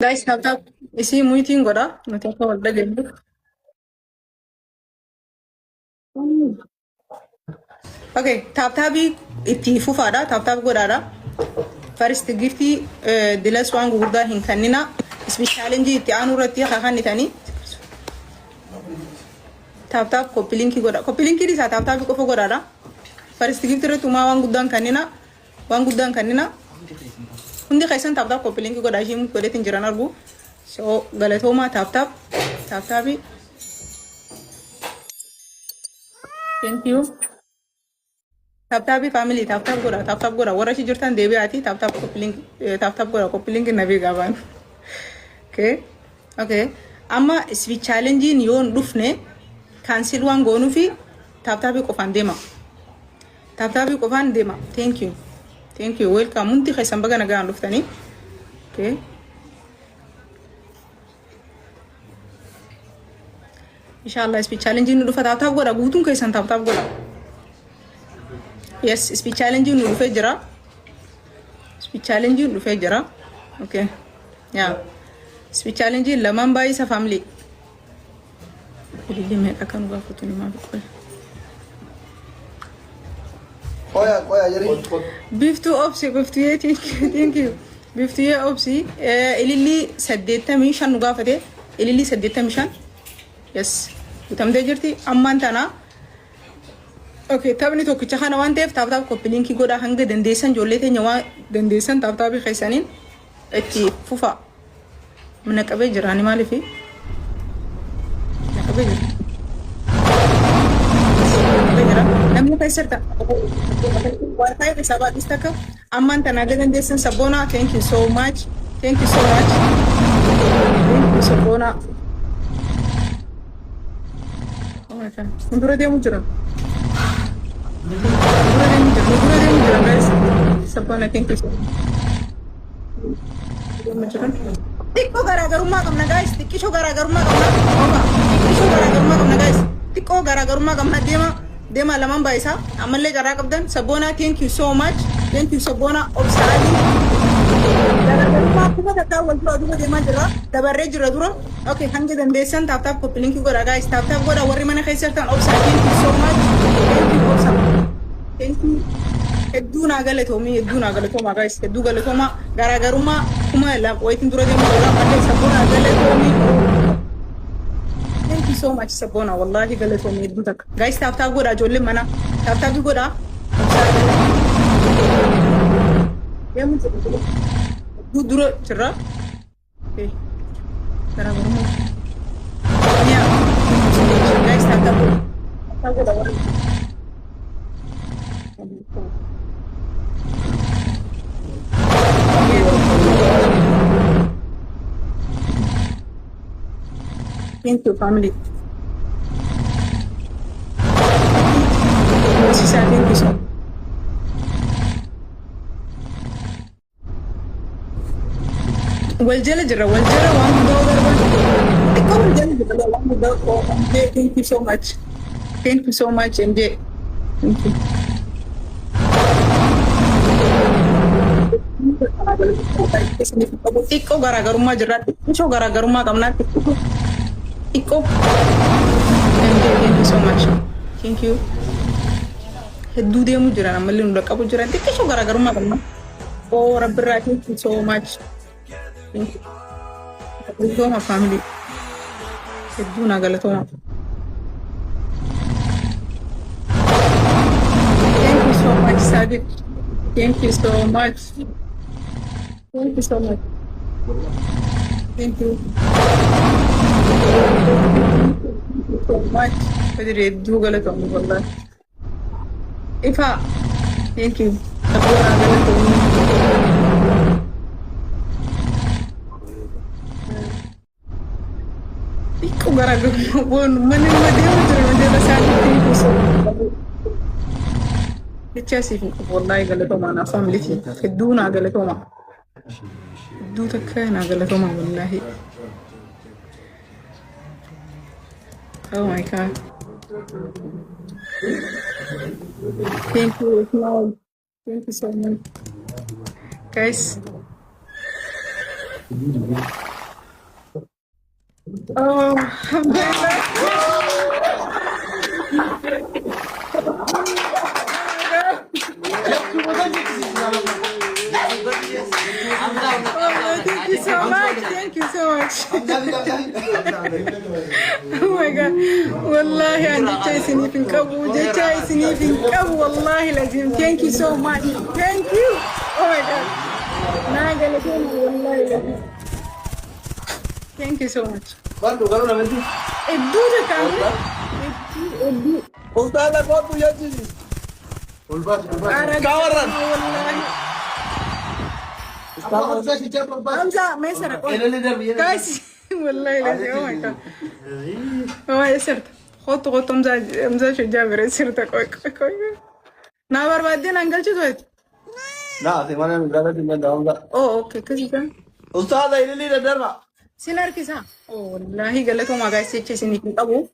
Guys, tap tap. Isi muitin goda. Nataka wala gendo. Okay, tap tabi itti fufaadha. Tap tap godhaadha. First gifti dilas waan gurguddaa hin kennina. Challenge itti aanu irratti kakannitanii. Tap tap copy linki godha. Copy linki isaa tap tap qofa godhaadha. First gifti irratti uumaa waan guddaan kennina. Waan guddaan kennina. Hundi keessan tap tap copy linki godhaa isheen godheetiin jiran argu. So galatooma tap tap tabi. Thank you. Tap tabi family tap tap goda. Warra shi jirtan deebi'aati tap tap goda copy link nabi gaban. Okay. Amma switch challenge yoon dhufne cancel waan goonu fi tap tabi qofaan deema. Tap tabi qofaan deema. Thank you. Welcome. Munti keessan baga nagaan dhuftanii. Okay. Inshallah speech challenge nu dhufa tap tap goda guutuun keessan tap tap goda. Yes, speech challenge nu dhufee jira. Speech challenge nu dhufee jira. Okay. Yeah. Speech challenge lamaan baay'isa family. Ilillee meeqa kan gaafatu ni maaf qoy. Qoya jeri. Biftu obsi thank you. Biftu obsi ilillee 85 nu gaafate. Ilillee 85. Yes. Utamdee jirti ammaan tana. Okay, taphni tokkicha kana waan ta'eef tap tap copy linki godha hanga dandeessan ijoollee teenya waan dandeessan tap tap keessaniin itti fufa. Mana qabee jira ani maaliif? Mana qabee jira. Namni keessatti waan ta'eef sababa istaka ammaan tana dandeessan sabboona thank you so much. Thank you sabboona. Ndura deemu jira. Guys. Sabboona thank you so much. Tikko garaagarummaa qabna guys. Tikkishoo garaagarummaa qabna guys. Tikkoo garaagarummaa qabna deema lamaan baay'isaa. Ammallee garaa qabdan sabboona thank you so much. Thank you sabboona obsaadii. Garaagarummaa kuma takkaa wal dura deemaa jira. Dabarree jira dura. Okay, hanga dandeessan tap tap copy linki godha guys. Tap tap godha warri mana keessatti obsaa thank you so much. Thank you obsaa. Thank you. Hedduu naa galatooma guys. Hedduu galatooma garaagarummaa kuma wayitiin dura deemu jira malee sabboona galatoomi. Thank you so much sabboona wallahi galatoomi hedduu takka. Guys tap tap godha ijoolleen mana tap tap godha. Deemu jira. Hedduu dura jira. Okay. Garaagarummaa. Guys tap tap godha. Thank you, family. Thank you so much. Waljala jira waan guddaa garban. Iko waljala jira waan guddaa ko thank you so much. Thank you so much MJ. Thank you. Iko garaagarummaa jira. Ishoo garaagarummaa qabnaa. Iko. MJ thank you so much. Thank you. Hedduu deemu jira ammallee nu dhaqqabu jira. Xiqqishoo garaagarummaa qabna. Oh rabbirraa thank you so much. Thank you. Galatooma family. Hedduu naa galatooma. Thank you so much Sadiq. Thank you so much. Thank you so much. Thank you. So much. Padre hedduu galatooma wallahi. Ifa. Thank you. Sabboona galatooma. Iko garaagarummaa waan manni nama deemu jira madeela isaanii thank you so much. Jechaasiif wallahi galatooma naa family hedduu naa galatooma. Hedduu takka naa galatooma wallahi. Oh my god. Thank you. Thank you so much. Guys. الحمد لله. Thank you so much. Thank you so much. Oh my God. والله أنا جاي سنيفين كابو جاي سنيفين كابو والله لازم. Thank you so much. Thank you. Oh my God. ناقة لكم والله لازم. Thank you so much. برضو قالوا لنا بنتي الدودة كاملة. الدودة. قلت لك برضو يا جيجي والباس كاورن والله حمزة ما يسرق. كاس والله لازم. Oh my God. هو يسرت. خط أمزا شو جابر يسرت كوي. نابر بعدين أنقل شو تويت. لا ثمانية من ثلاثة من داولا أوكي كذي كان. أستاذ إلى اللي ندرنا سينار كيسا. والله قال لكم ما قاعد سيتشي سنيك أبو.